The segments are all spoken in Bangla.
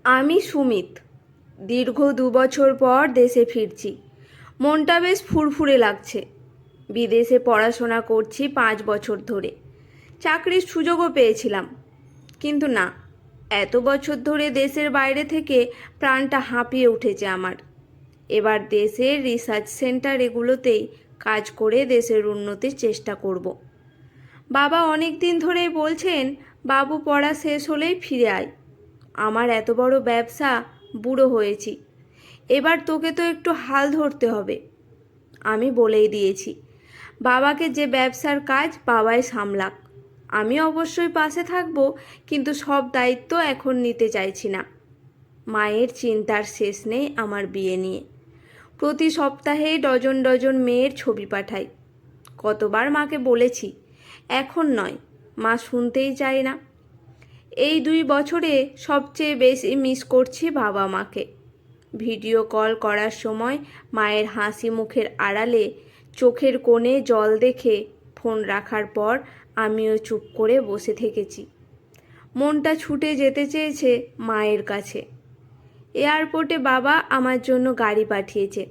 আমি সুমিত। দীর্ঘ ২ বছর পর দেশে ফিরছি। মনটা বেশ ফুরফুরে লাগছে। বিদেশে পড়াশোনা করছি ৫ বছর ধরে। চাকরির সুযোগও পেয়েছিলাম, কিন্তু না, এত বছর ধরে দেশের বাইরে থেকে প্রাণটা হাঁপিয়ে উঠেছে আমার। এবার দেশের রিসার্চ সেন্টার এগুলোতেই কাজ করে দেশের উন্নতির চেষ্টা করব। বাবা অনেক দিন ধরেই বলছেন, বাবু পড়া শেষ হলেই ফিরে আয়। আমার এত বড় ব্যবসা, বুড়ো হয়েছি, এবার তোকে তো একটু হাল ধরতে হবে। আমি বলেই দিয়েছি, বাবাকে যে ব্যবসার কাজ বাবাই সামলাক, আমি অবশ্যই পাশে থাকব, কিন্তু সব দায়িত্ব এখন নিতে চাইছি না। মায়ের চিন্তার শেষ নেই আমার বিয়ে নিয়ে। প্রতি সপ্তাহে ডজন ডজন মেয়ের ছবি পাঠাই। কতবার মাকে বলেছি, এখন নয়, মা শুনতেই চায় না। এই ২ বছরে সবচেয়ে বেশি মিস করছি বাবা মাকে। ভিডিও কল করার সময় মায়ের হাসি মুখের আড়ালে চোখের কোণে জল দেখে ফোন রাখার পর আমিও চুপ করে বসে থেকেছি। মনটা ছুটে যেতে চেয়েছে মায়ের কাছে। এয়ারপোর্টে বাবা আমার জন্য গাড়ি পাঠিয়েছে।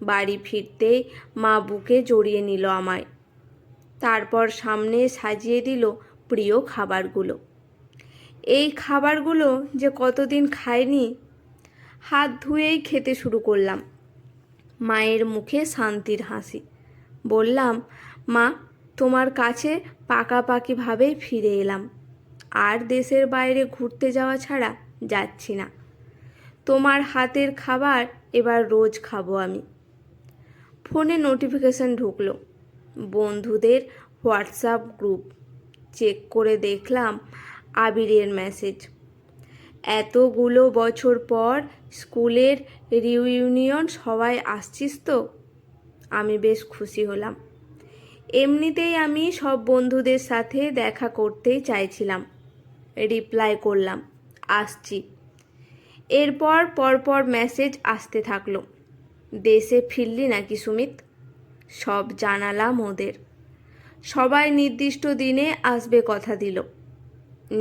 বাড়ি ফিরতেই মা বুকে জড়িয়ে নিল আমায়। তারপর সামনে সাজিয়ে দিল প্রিয় খাবারগুলো। এই খাবারগুলো যে কতদিন খাইনি। হাত ধুয়েই খেতে শুরু করলাম। মায়ের মুখে শান্তির হাসি। বললাম, মা, তোমার কাছে পাকাপাকিভাবেই ফিরে এলাম। আর দেশের বাইরে ঘুরতে যাওয়া ছাড়া যাচ্ছি না। তোমার হাতের খাবার এবার রোজ খাবো আমি। ফোনে নোটিফিকেশন ঢুকলো, বন্ধুদের হোয়াটসঅ্যাপ গ্রুপ। চেক করে দেখলাম আবিরের মেসেজ। এতগুলো বছর পর স্কুলের রিইউনিয়ন, সবাই আসছিস তো? আমি বেশ খুশি হলাম। এমনিতেই আমি সব বন্ধুদের সাথে দেখা করতেই চাইছিলাম। রিপ্লাই করলাম, আসছি। এরপর পরপর মেসেজ আসতে থাকলো। দেশে ফিরলি নাকি সুমিত? সব জানালাম ওদের। সবাই নির্দিষ্ট দিনে আসবে কথা দিল।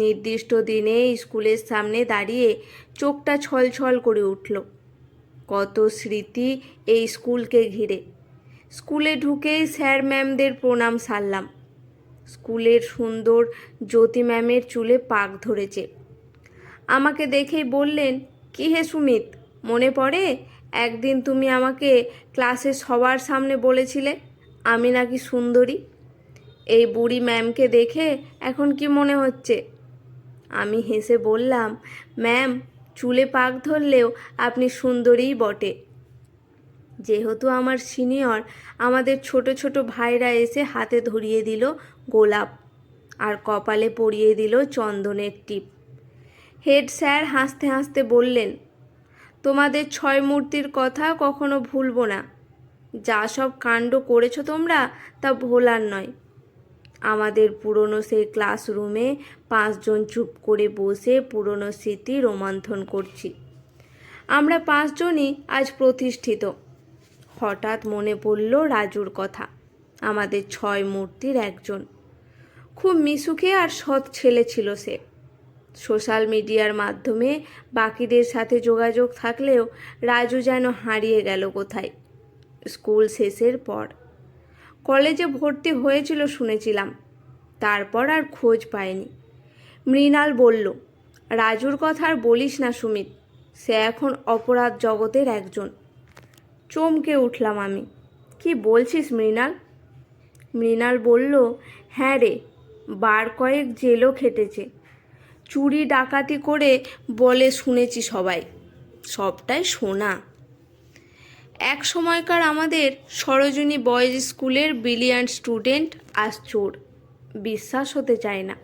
নির্দিষ্ট দিনে স্কুলের সামনে দাঁড়িয়ে চোখটা ছলছল করে উঠল। কত স্মৃতি এই স্কুলকে ঘিরে। স্কুলে ঢুকেই স্যার ম্যামদের প্রণাম সারলাম। স্কুলের সুন্দর জ্যোতি ম্যামের চুলে পাক ধরেছে। আমাকে দেখেই বললেন, কি হে সুমিত, মনে পড়ে একদিন তুমি আমাকে ক্লাসে সবার সামনে বলেছিলে আমি নাকি সুন্দরী? এই বুড়ি ম্যামকে দেখে এখন কি মনে হচ্ছে? আমি হেসে বললাম, ম্যাম, চুলে পাক ধরলেও আপনি সুন্দরীই বটে। যেহেতু আমার সিনিয়র, আমাদের ছোট ছোট ভাইরা এসে হাতে ধরিয়ে দিল গোলাপ আর কপালে পরিয়ে দিল চন্দনের টিপ। হেড স্যার হাসতে হাসতে বললেন, তোমাদের ৬ মূর্তির কথা কখনো ভুলবো না। যা সব কাণ্ড করেছো তোমরা, তা ভোলার নয়। আমাদের পুরনো সেই ক্লাসরুমে ৫ জন চুপ করে বসে পুরনো স্মৃতি রোমন্থন করছি। আমরা ৫ জনই আজ প্রতিষ্ঠিত। হঠাৎ মনে পড়ল রাজুর কথা, আমাদের ৬ মূর্তির একজন। খুব মিশুকে আর সৎ ছেলে ছিল সে। সোশ্যাল মিডিয়ার মাধ্যমে বাকিদের সাথে যোগাযোগ থাকলেও রাজু যেন হারিয়ে গেল কোথায়। স্কুল শেষের পর কলেজে ভর্তি হয়েছিল শুনেছিলাম, তারপর আর খোঁজ পায়নি। মৃণাল বলল, রাজুর কথা আর বলিস না সুমিত, সে এখন অপরাধ জগতের একজন। চমকে উঠলাম আমি। কি বলছিস মৃণাল? মৃণাল বলল, হ্যাঁ রে, বার কয়েক জেলও খেটেছে। চুরি ডাকাতি করে বলে শুনেছি সবাই। সবটাই শোনা। এক সময়কার আমাদের সরোজিনী বয়েজ স্কুলের ব্রিলিয়ান্ট স্টুডেন্ট আজ চোর। বিশ্বাস হতে চায় না।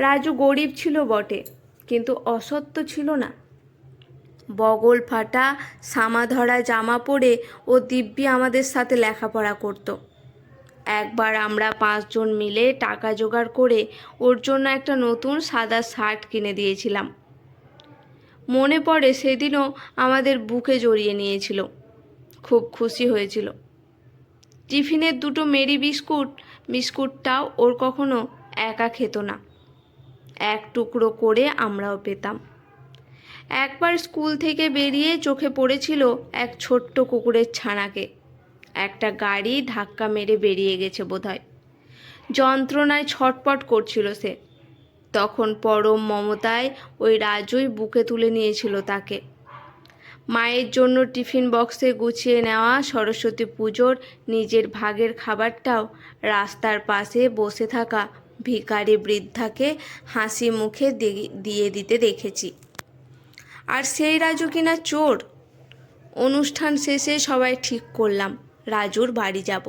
রাজু গরিব ছিল বটে, কিন্তু অসত্য ছিল না। বগল ফাটা সামাধরা জামা পরে ও দিব্যি আমাদের সাথে লেখাপড়া করত। একবার আমরা ৫ জন মিলে টাকা জোগাড় করে ওর জন্য একটা নতুন সাদা শার্ট কিনে দিয়েছিলাম। মনে পড়ে সেদিনও আমাদের বুকে জড়িয়ে নিয়েছিল। খুব খুশি হয়েছিল। টিফিনের 2টো মেরি বিস্কুটটাও ওর কখনো একা খেত না। এক টুকরো করে আমরাও পেতাম। একবার স্কুল থেকে বেরিয়ে চোখে পড়েছিল এক ছোট্ট কুকুরের ছানাকে। একটা গাড়ি ধাক্কা মেরে বেরিয়ে গেছে বোধহয়। যন্ত্রণায় ছটপট করছিল সে। তখন পরম মমতায় ওই রাজুই বুকে তুলে নিয়েছিল তাকে। মায়ের জন্য টিফিন বক্সে গুছিয়ে নেওয়া সরস্বতী পুজোর নিজের ভাগের খাবারটাও রাস্তার পাশে বসে থাকা ভিখারি বৃদ্ধাকে হাসি মুখে দিয়ে দিতে দেখেছি। আর সেই রাজু কিনা চোর। অনুষ্ঠান শেষে সবাই ঠিক করলাম রাজুর বাড়ি যাব।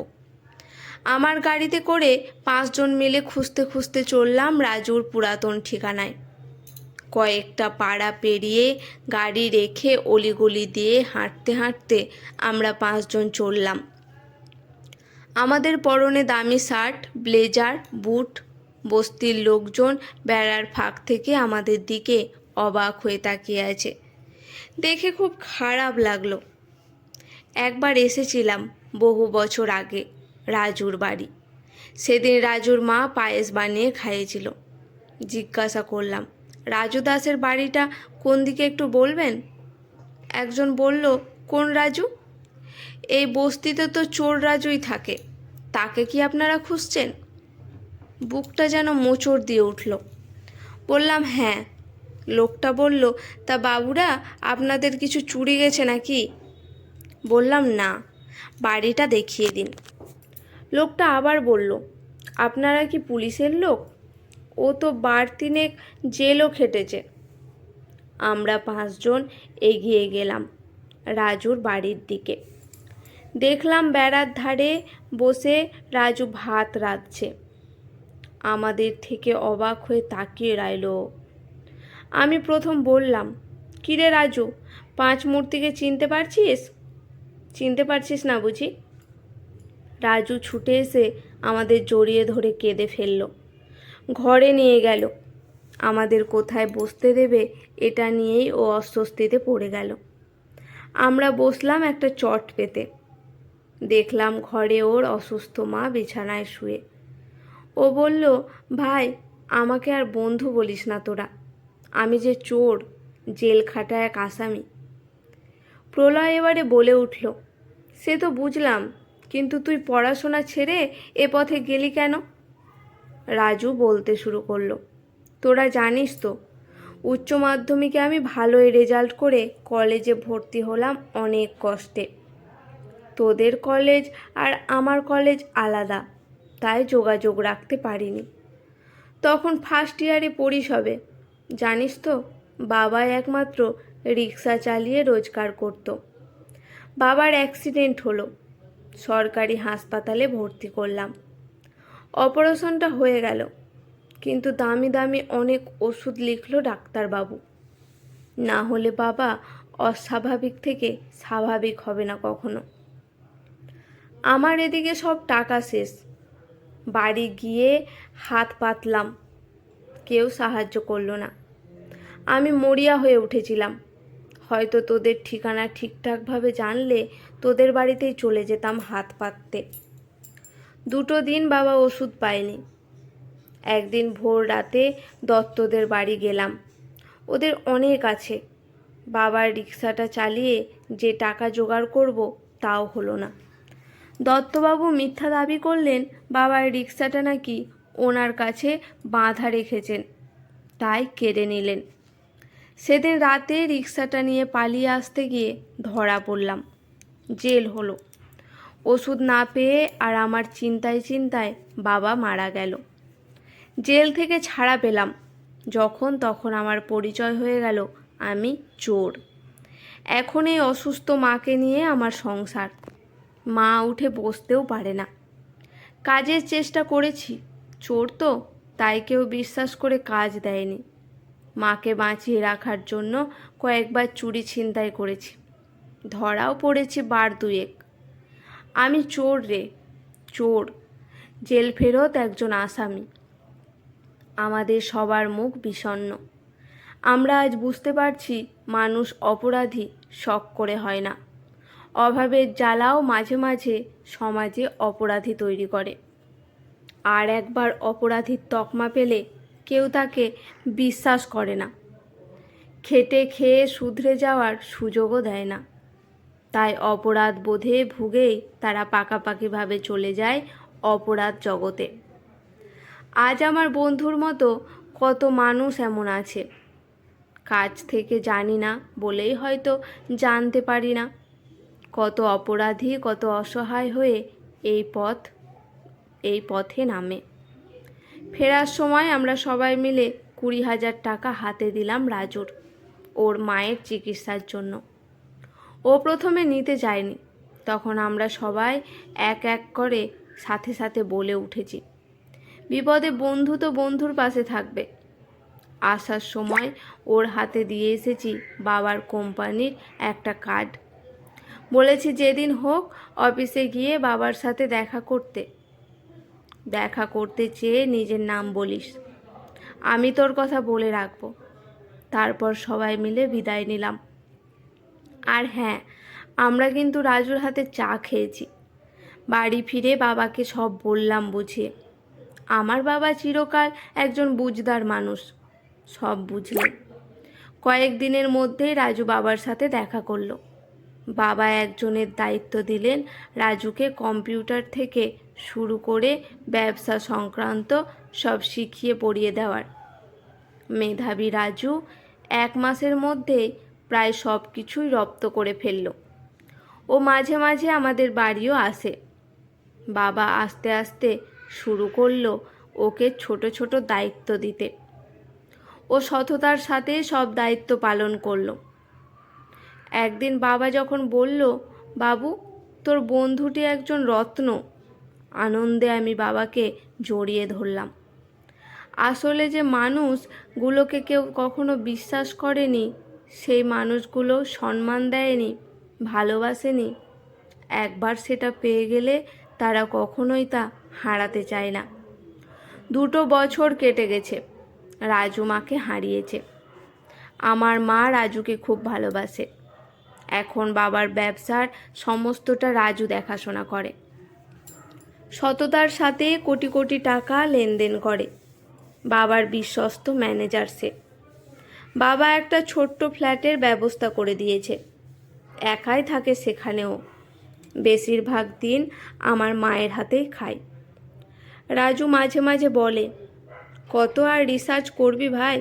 আমার গাড়িতে করে 5 জন মিলে খুঁজতে খুঁজতে চললাম রাজুর পুরাতন ঠিকানায়। কয়েকটা পাড়া পেরিয়ে গাড়ি রেখে অলিগলি দিয়ে হাঁটতে হাঁটতে আমরা 5 জন চললাম। আমাদের পরনে দামি শার্ট, ব্লেজার, বুট। বস্তির লোকজন বেড়ার ফাঁক থেকে আমাদের দিকে অবাক হয়ে তাকিয়ে আছে। দেখে খুব খারাপ লাগলো। একবার এসেছিলাম বহু বছর আগে রাজুর বাড়ি। সেদিন রাজুর মা পায়েস বানিয়ে খাইয়েছিল। জিজ্ঞাসা করলাম, রাজু দাসের বাড়িটা কোন দিকে একটু বলবেন? একজন বলল, কোন রাজু? এই বস্তিতে তো চোর রাজুই থাকে, তাকে কি আপনারা খুঁজছেন? বুকটা যেন মোচড় দিয়ে উঠল। বললাম, হ্যাঁ। লোকটা বলল, তা বাবুরা আপনাদের কিছু চুরি গেছে নাকি? বললাম, না, বাড়িটা দেখিয়ে দিন। লোকটা আবার বলল, আপনারা কি পুলিশের লোক? ও তো 12 জেলও খেটেছে। আমরা 5 জন এগিয়ে গেলাম রাজুর বাড়ির দিকে। দেখলাম বেড়ার ধারে বসে রাজু ভাত রাঁধছে। আমাদের থেকে অবাক হয়ে তাকিয়ে রইল। আমি প্রথম বললাম, কিরে রাজু, 5 মূর্তিকে চিনতে পারছিস? চিনতে পারছিস না বুঝি? রাজু ছুটে এসে আমাদের জড়িয়ে ধরে কেঁদে ফেলল। ঘরে নিয়ে গেল। আমাদের কোথায় বসতে দেবে এটা নিয়েই ও অস্বস্তিতে পড়ে গেল। আমরা বসলাম একটা চট পেতে। দেখলাম ঘরে ওর অসুস্থ মা বিছানায় শুয়ে। ও বলল, ভাই, আমাকে আর বন্ধু বলিস না তোরা। আমি যে চোর, জেল খাটা এক আসামি। প্রলয় এবারে বলে উঠল, সে তো বুঝলাম, কিন্তু তুই পড়াশোনা ছেড়ে এ পথে গেলি কেন? রাজু বলতে শুরু করলো, তোরা জানিস তো, উচ্চ মাধ্যমিকে আমি ভালোই রেজাল্ট করে কলেজে ভর্তি হলাম অনেক কষ্টে। তোদের কলেজ আর আমার কলেজ আলাদা, তাই যোগাযোগ রাখতে পারিনি। তখন ফার্স্ট ইয়ারে পড়ি সবে। জানিস তো, বাবা একমাত্র রিক্সা চালিয়ে রোজগার করত। বাবার অ্যাক্সিডেন্ট হলো। সরকারি হাসপাতালে ভর্তি করলাম। অপারেশনটা হয়ে গেল, কিন্তু দামি দামি অনেক ওষুধ লিখলো ডাক্তারবাবু। না হলে বাবা অস্বাভাবিক থেকে স্বাভাবিক হবে না কখনো। আমার এদিকে সব টাকা শেষ। বাড়ি গিয়ে হাত পাতলাম, কেউ সাহায্য করলো না। আমি মরিয়া হয়ে উঠেছিলাম। হয়তো তোদের ঠিকানা ঠিকঠাকভাবে জানলে তোদের বাড়িতেই চলে যেতাম হাত পাততে। 2 দিন বাবা ওষুধ পায়নি। একদিন ভোর রাতে দত্তদের বাড়ি গেলাম। ওদের অনেক আছে। বাবার রিক্সাটা চালিয়ে যে টাকা জোগাড় করব তাও হলো না। দত্তবাবু মিথ্যা দাবি করলেন বাবার রিক্সাটা নাকি ওনার কাছে বাঁধা রেখেছেন, তাই কেড়ে নিলেন। সেদিন রাতে রিক্সাটা নিয়ে পালিয়ে আসতে গিয়ে ধরা পড়লাম। জেল হলো। ওষুধ না পেয়ে আর আমার চিন্তায় চিন্তায় বাবা মারা গেল। জেল থেকে ছাড়া পেলাম যখন, তখন আমার পরিচয় হয়ে গেল আমি চোর। এখন এই অসুস্থ মাকে নিয়ে আমার সংসার। মা উঠে বসতেও পারে না। কাজের চেষ্টা করেছি, চোর তো, তাই কেউ বিশ্বাস করে কাজ দেয়নি। মাকে বাঁচিয়ে রাখার জন্য কয়েকবার চুরি ছিনতাই করেছি, ধরাও পড়েছি 2 আমি চোর রে, চোর, জেল ফেরত একজন আসামি। আমাদের সবার মুখ বিষণ্ণ। আমরা আজ বুঝতে পারছি মানুষ অপরাধী শখ করে হয় না। অভাবের জ্বালাও মাঝে মাঝে সমাজে অপরাধী তৈরি করে। আর একবার অপরাধীর তকমা পেলে কেউ তাকে বিশ্বাস করে না। খেটে খেয়ে শুধরে যাওয়ার সুযোগও দেয় না। তাই অপরাধ বোধে ভুগেই তারা পাকাপাকিভাবে চলে যায় অপরাধ জগতে। আজ আমার বন্ধুর মতো কত মানুষ এমন আছে, কাছ থেকে জানি না বলেই হয়তো জানতে পারি না। কত অপরাধী, কত অসহায় হয়ে এই পথে নামে। ফেরার সময় আমরা সবাই মিলে 20,000 টাকা হাতে দিলাম রাজুর, ওর মায়ের চিকিৎসার জন্য। ও প্রথমে নিতে চায়নি, তখন আমরা সবাই এক এক করে সাথে সাথে বলে উঠেছি, বিপদে বন্ধু তো বন্ধুর পাশে থাকবে। আসার সময় ওর হাতে দিয়ে এসেছি বাবার কোম্পানির একটা কার্ড। বলেছি যেদিন হোক অফিসে গিয়ে বাবার সাথে দেখা করতে চেয়ে নিজের নাম বলিস, আমি তোর কথা বলে রাখবো। তারপর সবাই মিলে বিদায় নিলাম। আর হ্যাঁ, আমরা কিন্তু রাজুর হাতে চা খেয়েছি। বাড়ি ফিরে বাবাকে সব বললাম বুঝিয়ে। আমার বাবা চিরকাল একজন বুঝদার মানুষ, সব বুঝলেন। কয়েকদিনের মধ্যেই রাজু বাবার সাথে দেখা করলো। বাবা একজনের দায়িত্ব দিলেন রাজুকে কম্পিউটার থেকে শুরু করে ব্যবসা সংক্রান্ত সব শিখিয়ে পড়িয়ে দেওয়ার। মেধাবী রাজু 1 মাসের মধ্যে প্রায় সব কিছুই রপ্ত করে ফেলল। ও মাঝে মাঝে আমাদের বাড়িও আসে। বাবা আস্তে আস্তে শুরু করলো ওকে ছোট ছোট দায়িত্ব দিতে। ও সততার সাথে সব দায়িত্ব পালন করলো। একদিন বাবা যখন বলল, বাবু তোর বন্ধুটি একজন রত্ন, আনন্দে আমি বাবাকে জড়িয়ে ধরলাম। আসলে যে মানুষগুলোকে কেউ কখনো বিশ্বাস করেনি, সেই মানুষগুলো সম্মান দেয়নি, ভালোবাসেনি, একবার সেটা পেয়ে গেলে তারা কখনোই তা হারাতে চায় না। 2 বছর কেটে গেছে, রাজু মাকে হারিয়েছে। আমার মা রাজুকে খুব ভালোবাসে। এখন বাবার ব্যবসার সমস্তটা রাজু দেখাশোনা করে। সততার সাথে কোটি কোটি টাকা লেনদেন করে। বাবার বিশ্বস্ত ম্যানেজার সে। বাবা একটা ছোট্ট ফ্ল্যাটের ব্যবস্থা করে দিয়েছে, একাই থাকে সেখানেও। বেশিরভাগ দিন আমার মায়ের হাতেই খায়। রাজু মাঝে মাঝে বলে, কত আর রিসার্চ করবি ভাই,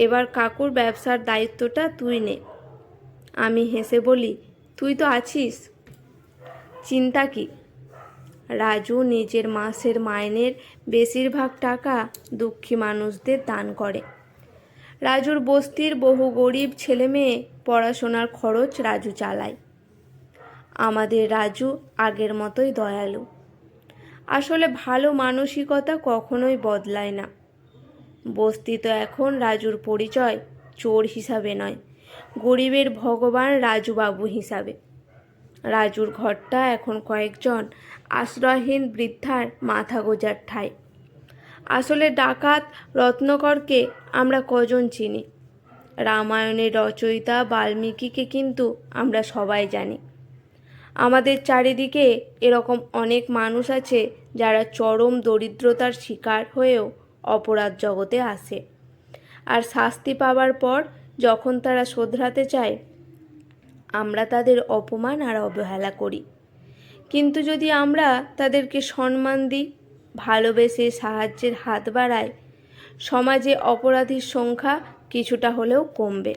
এবার কাকুর ব্যবসার দায়িত্বটা তুই নে। আমি হেসে বলি, তুই তো আছিস, চিন্তা কি। রাজু নিজের মাসের মাইনের বেশিরভাগ টাকা দুঃখী মানুষদের দান করে। রাজুর বস্তির বহু গরিব ছেলে মেয়ে পড়াশোনার খরচ রাজু চালায়। আমাদের রাজু আগের মতোই দয়ালু। আসলে ভালো মানসিকতা কখনোই বদলায় না। বস্তি তো এখন রাজুর পরিচয় চোর হিসাবে নয়, গরিবের ভগবান রাজুবাবু হিসাবে। রাজুর ঘরটা এখন কয়েকজন আশ্রয়হীন বৃদ্ধার মাথা গোঁজার ঠাঁই। আসলে ডাকাত রত্নকরকে আমরা কজন চিনি? রামায়ণের রচয়িতা বাল্মীকিকে কিন্তু আমরা সবাই জানি। আমাদের চারিদিকে এরকম অনেক মানুষ আছে যারা চরম দরিদ্রতার শিকার হয়েও অপরাধ জগতে আসে। আর শাস্তি পাওয়ার পর যখন তারা শোধরাতে চায়, আমরা তাদের অপমান আর অবহেলা করি। কিন্তু যদি আমরা তাদেরকে সম্মান দিই, ভালোবেসে সাহায্যের হাত বাড়াই, সমাজে অপরাধীর সংখ্যা কিছুটা হলেও কমবে।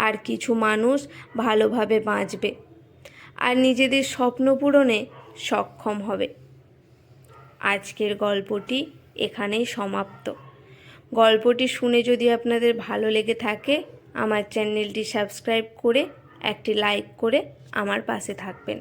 আর কিছু মানুষ ভালোভাবে বাঁচবে আর নিজেদের স্বপ্ন পূরণে সক্ষম হবে। আজকের গল্পটি এখানেই সমাপ্ত। গল্পটি শুনে যদি আপনাদের ভালো লেগে থাকে, আমার চ্যানেলটি সাবস্ক্রাইব করে একটি লাইক করে আমার পাশে থাকবেন।